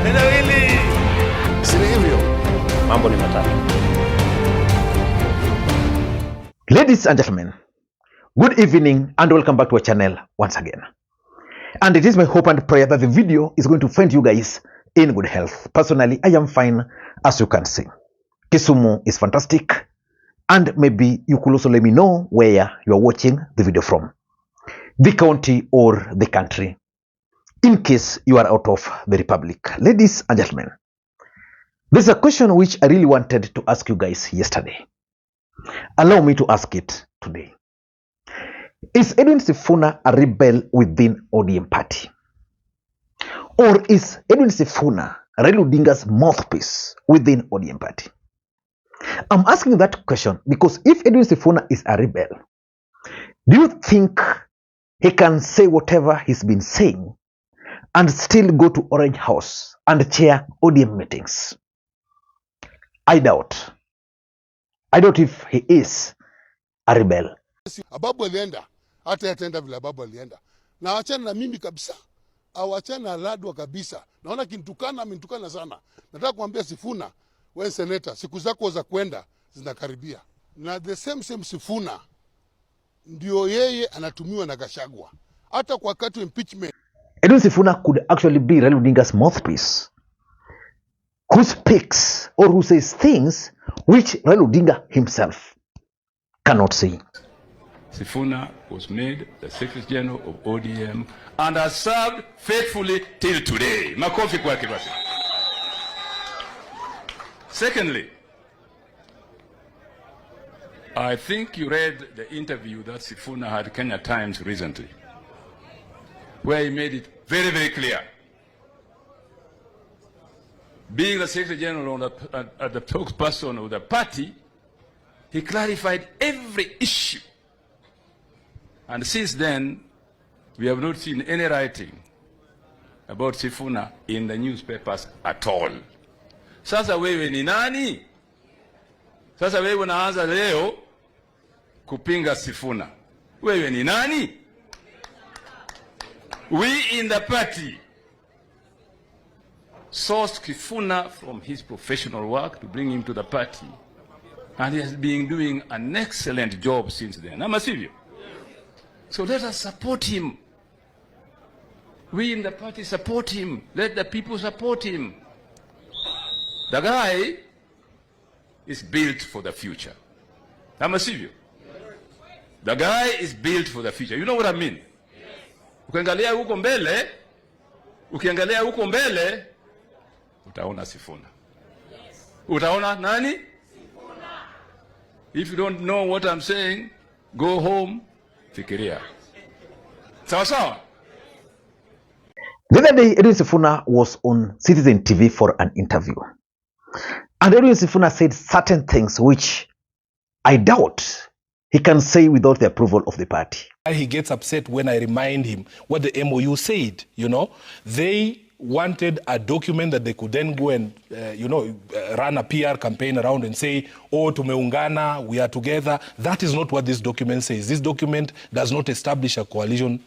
Neno hili si hivyo. Mambo ni matatu. Ladies and gentlemen, good evening and welcome back to our channel once again. And it is my hope and prayer that the video is going to find you guys in good health. Personally, I am fine, as you can see. Kisumu is fantastic, and maybe you could also let me know where you are watching the video from, the county or the country, in case you are out of the republic. Ladies and gentlemen, there's a question which I really wanted to ask you guys yesterday. Allow me to ask it today. Is Edwin Sifuna a rebel within ODM party? Or is Edwin Sifuna Raila Odinga's mouthpiece within ODM party? I'm asking that question because if Edwin Sifuna is a rebel, do you think he can say whatever he's been saying and still go to Orange House and chair ODM meetings? I doubt if he is a rebel. Ababu alienda, hata yataenda vile Ababu alienda. Na wachana na mimi kabisa. Awachana na Ladwa kabisa. Naona kintukana, amentukana sana. Nataka kuambia Sifuna, wewe seneta, siku zako za kwenda zinakaribia. Na the same Sifuna ndio yeye anatumiwa na Gachagua. Hata kwa wakati impeachment. Edwin Sifuna could actually be Raila Odinga's mouthpiece, who speaks or who says things which Raila Odinga himself cannot say. Sifuna was made the Secretary General of ODM and has served faithfully till today. Makofi kwake basi. Secondly, I think you read the interview that Sifuna had Kenya Times recently, where he made it very, very clear. Being the Secretary General at the spokesperson of the party, he clarified every issue. And since then, we have not seen any writing about Sifuna in the newspapers at all. Sasa wewe ni nani? Sasa wewe unaanza leo kupinga Sifuna. Wewe ni nani? We in the party sourced Sifuna from his professional work to bring him to the party. And he has been doing an excellent job since then. Ama sivyo? So let us support him. We in the party support him. Let the people support him. The guy is built for the future. Ama sivyo? The guy is built for the future. You know what I mean? Ukiangalia huko mbele, utaona Sifuna. Utaona nani? Sifuna. If you don't know what I'm saying, go home, fikiria. Sawa sawa? The other day, Edwin Sifuna was on Citizen TV for an interview. And Edwin Sifuna said certain things which I doubt he can say without the approval of the party. He gets upset when I remind him what the MOU said. You know, they wanted a document that they could then go and, run a PR campaign around and say, oh, tumeungana, we are together. That is not what this document says. This document does not establish a coalition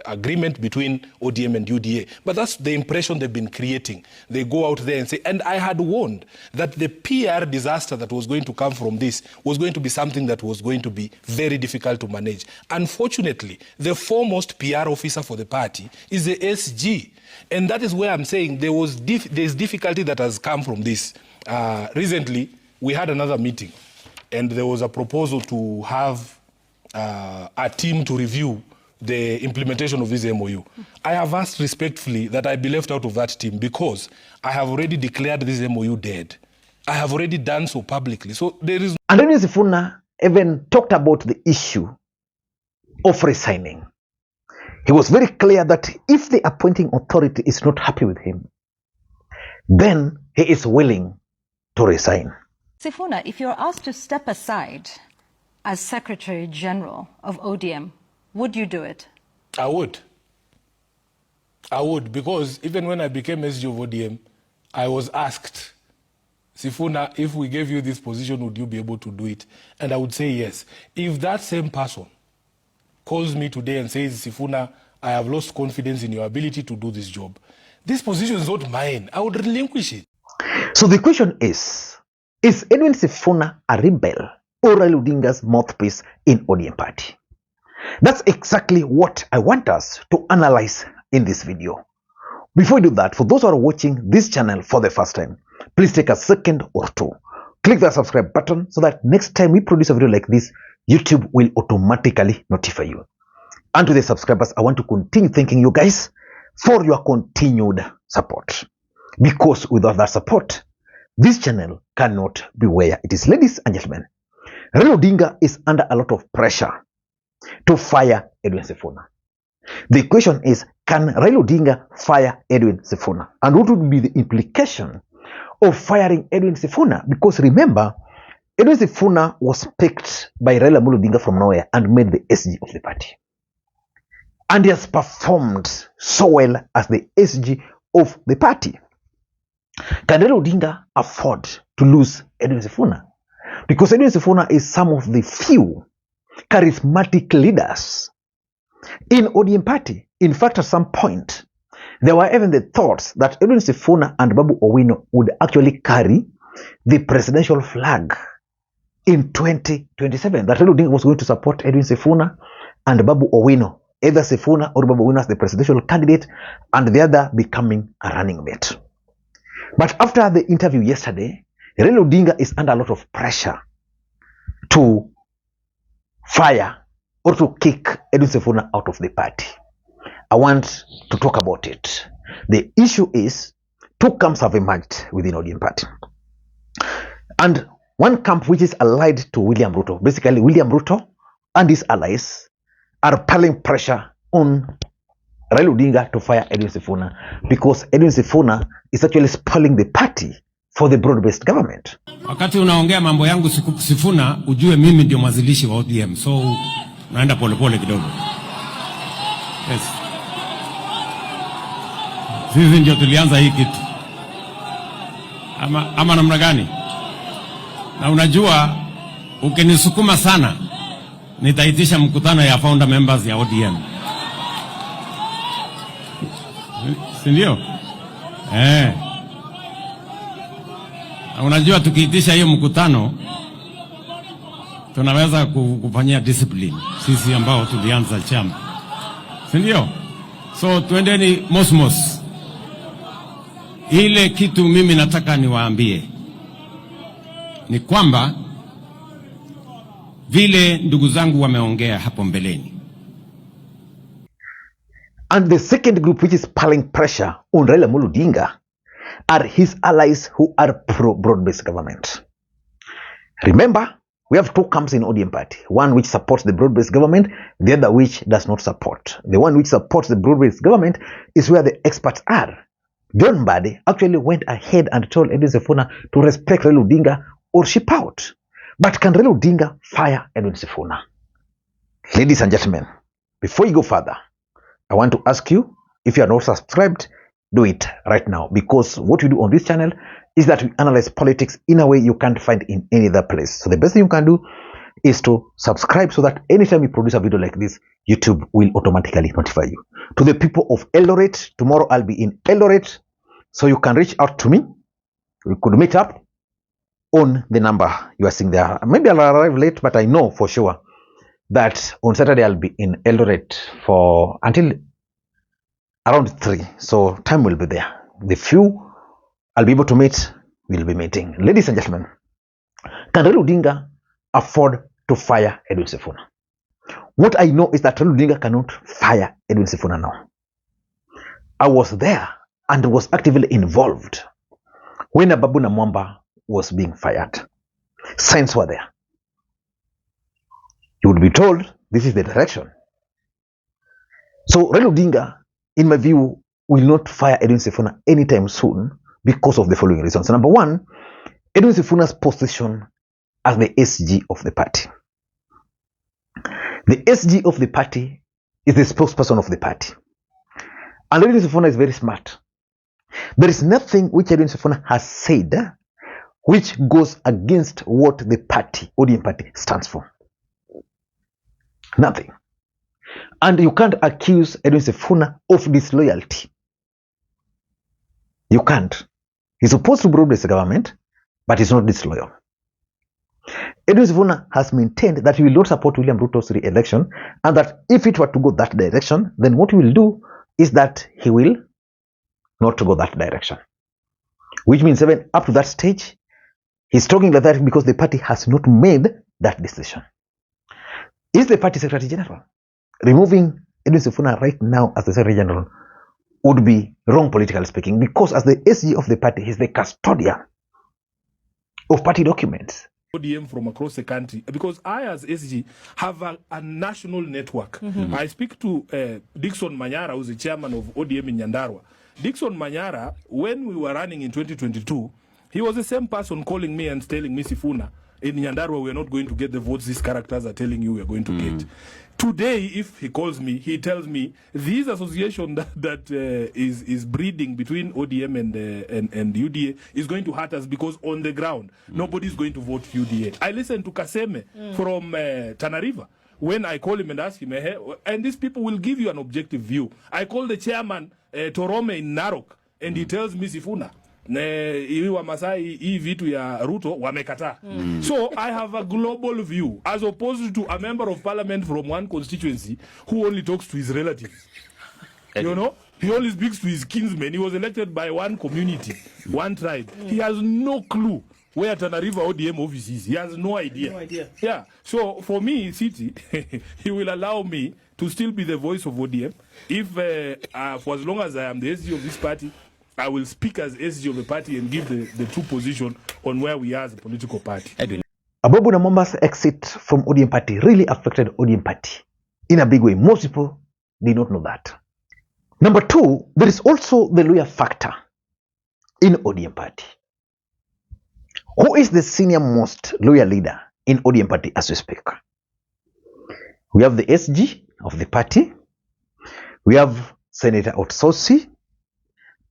agreement between ODM and UDA. But that's the impression they've been creating. They go out there and say, and I had warned that the PR disaster that was going to come from this was going to be something that was going to be very difficult to manage. Unfortunately, the foremost PR officer for the party is the SG. And that is where I'm saying there's difficulty that has come from this. Recently, we had another meeting, and there was a proposal to have a team to review the implementation of this MOU. I have asked respectfully that I be left out of that team because I have already declared this MOU dead. I have already done so publicly. So there is... And Edwin Sifuna even talked about the issue of resigning. He was very clear that if the appointing authority is not happy with him, then he is willing to resign. Sifuna, if you're asked to step aside as Secretary General of ODM, would you do it? I would, because even when I became SG of ODM, I was asked, Sifuna, if we gave you this position, would you be able to do it? And I would say yes. If that same person calls me today and says, Sifuna, I have lost confidence in your ability to do this job. This position is not mine. I would relinquish it. So the question is Edwin Sifuna a rebel or Raila Odinga's mouthpiece in ODM party? That's exactly what I want us to analyze in this video. Before we do that, for those who are watching this channel for the first time, please take a second or two. Click the subscribe button so that next time we produce a video like this, YouTube will automatically notify you. And to the subscribers, I want to continue thanking you guys for your continued support. Because without that support, this channel cannot be where it is. Ladies and gentlemen, Raila Odinga is under a lot of pressure to fire Edwin Sifuna. The question is, can Raila Odinga fire Edwin Sifuna? And what would be the implication of firing Edwin Sifuna? Because remember, Edwin Sifuna was picked by Raila Odinga from nowhere and made the SG of the party. And he has performed so well as the SG of the party. Can Raila Odinga afford to lose Edwin Sifuna? Because Edwin Sifuna is some of the few charismatic leaders in ODM party. In fact, at some point, there were even the thoughts that Edwin Sifuna and Babu Owino would actually carry the presidential flag in 2027. That Raila Odinga was going to support Edwin Sifuna and Babu Owino, either Sifuna or Babu Owino as the presidential candidate, and the other becoming a running mate. But after the interview yesterday, Raila Odinga is under a lot of pressure to fire or to kick Edwin Sifuna out of the party. I want to talk about it. The issue is two camps have emerged within ODM party. And one camp which is allied to William Ruto, basically William Ruto and his allies are piling pressure on Raila Odinga to fire Edwin Sifuna because Edwin Sifuna is actually spoiling the party for the broad-based government. Wakati unaongea mambo yangu Sifuna, ujue mimi ndio mwanzilishi wa ODM. So naenda polepole kidogo. Yes. Sisi ndio tulianza hii kitu. Ama namna gani? Na unajua ukinisukuma sana nitaitisha mkutano ya founder members ya ODM. Si ndio? Unajua tukiitisha hiyo mkutano tunaweza kufanyia discipline sisi ambao tulianza chama. Si ndio? So tuendeni mosmos. Ile kitu mimi nataka niwaambie ni kwamba vile ndugu zangu wameongea hapo mbeleni. And the second group which is piling pressure on Raila Odinga are his allies who are pro-broad-based government. Remember, we have two camps in ODM party. One which supports the broad-based government, the other which does not support. The one which supports the broad-based government is where the experts are. John Mbadi actually went ahead and told Edwin Sifuna to respect Raila Odinga or ship out. But can Raila Odinga fire Edwin Sifuna? Ladies and gentlemen, before you go further, I want to ask you, if you are not subscribed, do it right now. Because what we do on this channel is that we analyze politics in a way you can't find in any other place. So the best thing you can do is to subscribe so that anytime we produce a video like this, YouTube will automatically notify you. To the people of Eldoret, tomorrow I'll be in Eldoret, so you can reach out to me. We could meet up on the number you are seeing there. Maybe I'll arrive late, but I know for sure that on Saturday I'll be in Eldoret for until around 3. So time will be there. The few I'll be able to meet, we'll be meeting. Ladies and gentlemen, can Raila Odinga afford to fire Edwin Sifuna? What I know is that Raila Odinga cannot fire Edwin Sifuna now. I was there and was actively involved when Ababu Namwamba was being fired. Signs were there. You would be told this is the direction. So Raila Odinga, in my view, will not fire Edwin Sifuna anytime soon because of the following reasons. Number one, Edwin Sifuna's position as the SG of the party. The SG of the party is the spokesperson of the party. And Edwin Sifuna is very smart. There is nothing which Edwin Sifuna has said which goes against what the party, ODM party, stands for. Nothing. And you can't accuse Edwin Sifuna of disloyalty. You can't. He's supposed to broad-base the government, but he's not disloyal. Edwin Sifuna has maintained that he will not support William Ruto's re-election, and that if it were to go that direction, then what he will do is that he will not go that direction. Which means even up to that stage, he's talking like that because the party has not made that decision. Is the party Secretary General removing Edwin Sifuna right now as the Secretary General would be wrong, politically speaking, because as the SG of the party, he's the custodian of party documents. ODM from across the country, because I as SG have a national network. I speak to Dickson Manyara, who's the chairman of ODM in Nyandarua. Dickson Manyara, when we were running in 2022, he was the same person calling me and telling me, Sifuna, in Nyandarua, we're not going to get the votes these characters are telling you we're going to get. Today, if he calls me, he tells me this association that is breeding between ODM and UDA is going to hurt us because on the ground, nobody's going to vote UDA. I listened to Kaseme from Tana River. When I call him and ask him, and these people will give you an objective view. I call the chairman, Torome in Narok, and he tells me, Sifuna, wa Masai hii vitu ya Ruto wamekataa. So I have a global view as opposed to a member of parliament from one constituency who only talks to his relatives. You know, he only speaks to his kinsmen. He was elected by one community, one tribe. He has no clue where Tana River ODM office is. He has no idea. Yeah. So for me, City, he will allow me to still be the voice of ODM if for as long as I am the SG of this party, I will speak as SG of the party and give the true position on where we are as a political party. Abobu Namwamba's exit from ODM party really affected ODM party in a big way. Most people did not know that. Number two, there is also the lawyer factor in ODM party. Who is the senior most lawyer leader in ODM party as we speak? We have the SG of the party. We have Senator Otsosi.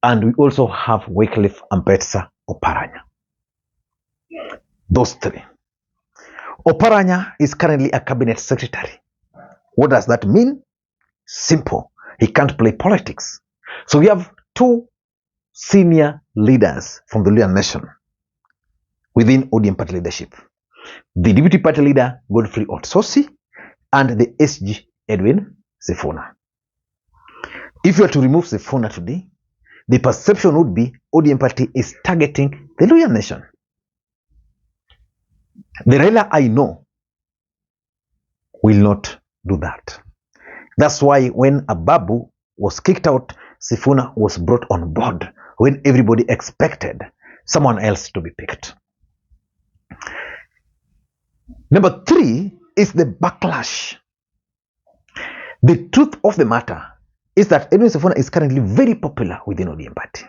And we also have Wycliffe Ambetsa Oparanya. Those three. Oparanya is currently a cabinet secretary. What does that mean? Simple. He can't play politics. So we have two senior leaders from the Luhya nation within ODM party leadership. The deputy party leader, Godfrey Otsosi, and the SG, Edwin Sifuna. If you were to remove Sifuna today, the perception would be ODM party is targeting the Luhya nation. The Raila I know will not do that. That's why when Ababu was kicked out, Sifuna was brought on board when everybody expected someone else to be picked. Number three is the backlash. The truth of the matter is that Edwin Sifuna is currently very popular within ODM party.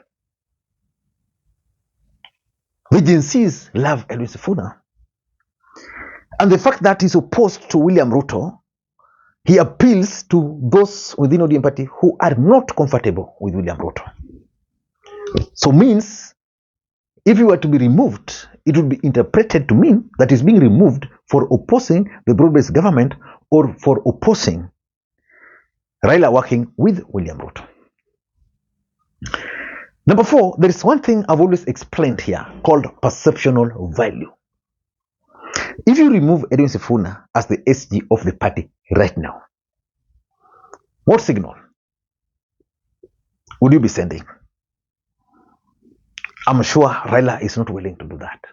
The Gen Zs love Edwin Sifuna. And the fact that he's opposed to William Ruto, he appeals to those within ODM party who are not comfortable with William Ruto. So means, if he were to be removed, it would be interpreted to mean that he's being removed for opposing the broad-based government or for opposing Raila working with William Ruto. Number four, there is one thing I've always explained here called perceptional value. If you remove Edwin Sifuna as the SG of the party right now, what signal would you be sending? I'm sure Raila is not willing to do that.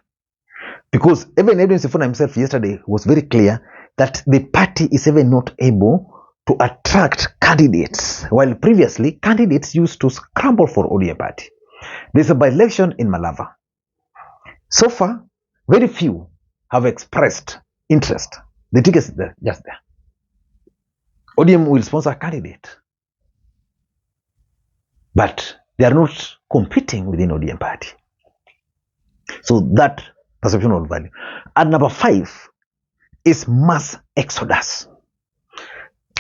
Because even Edwin Sifuna himself yesterday was very clear that the party is even not able to attract candidates, while previously candidates used to scramble for ODM party. There's a by-election in Malava. So far, very few have expressed interest. The tickets are just there. ODM will sponsor a candidate, but they are not competing within ODM party. So that perceptional value. And number five is mass exodus.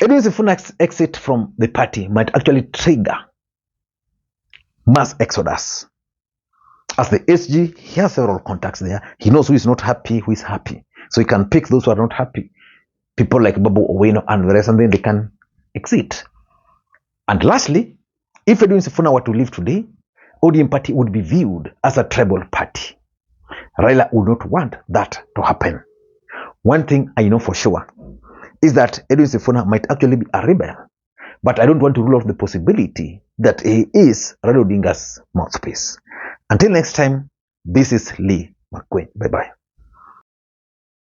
Edwin Sifuna's exit from the party might actually trigger mass exodus. As the SG, he has several contacts there. He knows who is not happy, who is happy. So he can pick those who are not happy. People like Babu Owino and the rest, and then they can exit. And lastly, if Edwin Sifuna were to leave today, ODM party would be viewed as a tribal party. Raila would not want that to happen. One thing I know for sure is that Edwin Sifuna might actually be a rebel, but I don't want to rule out the possibility that he is Raila Odinga's mouthpiece. Until next time, this is Lee Makwiny. Bye-bye.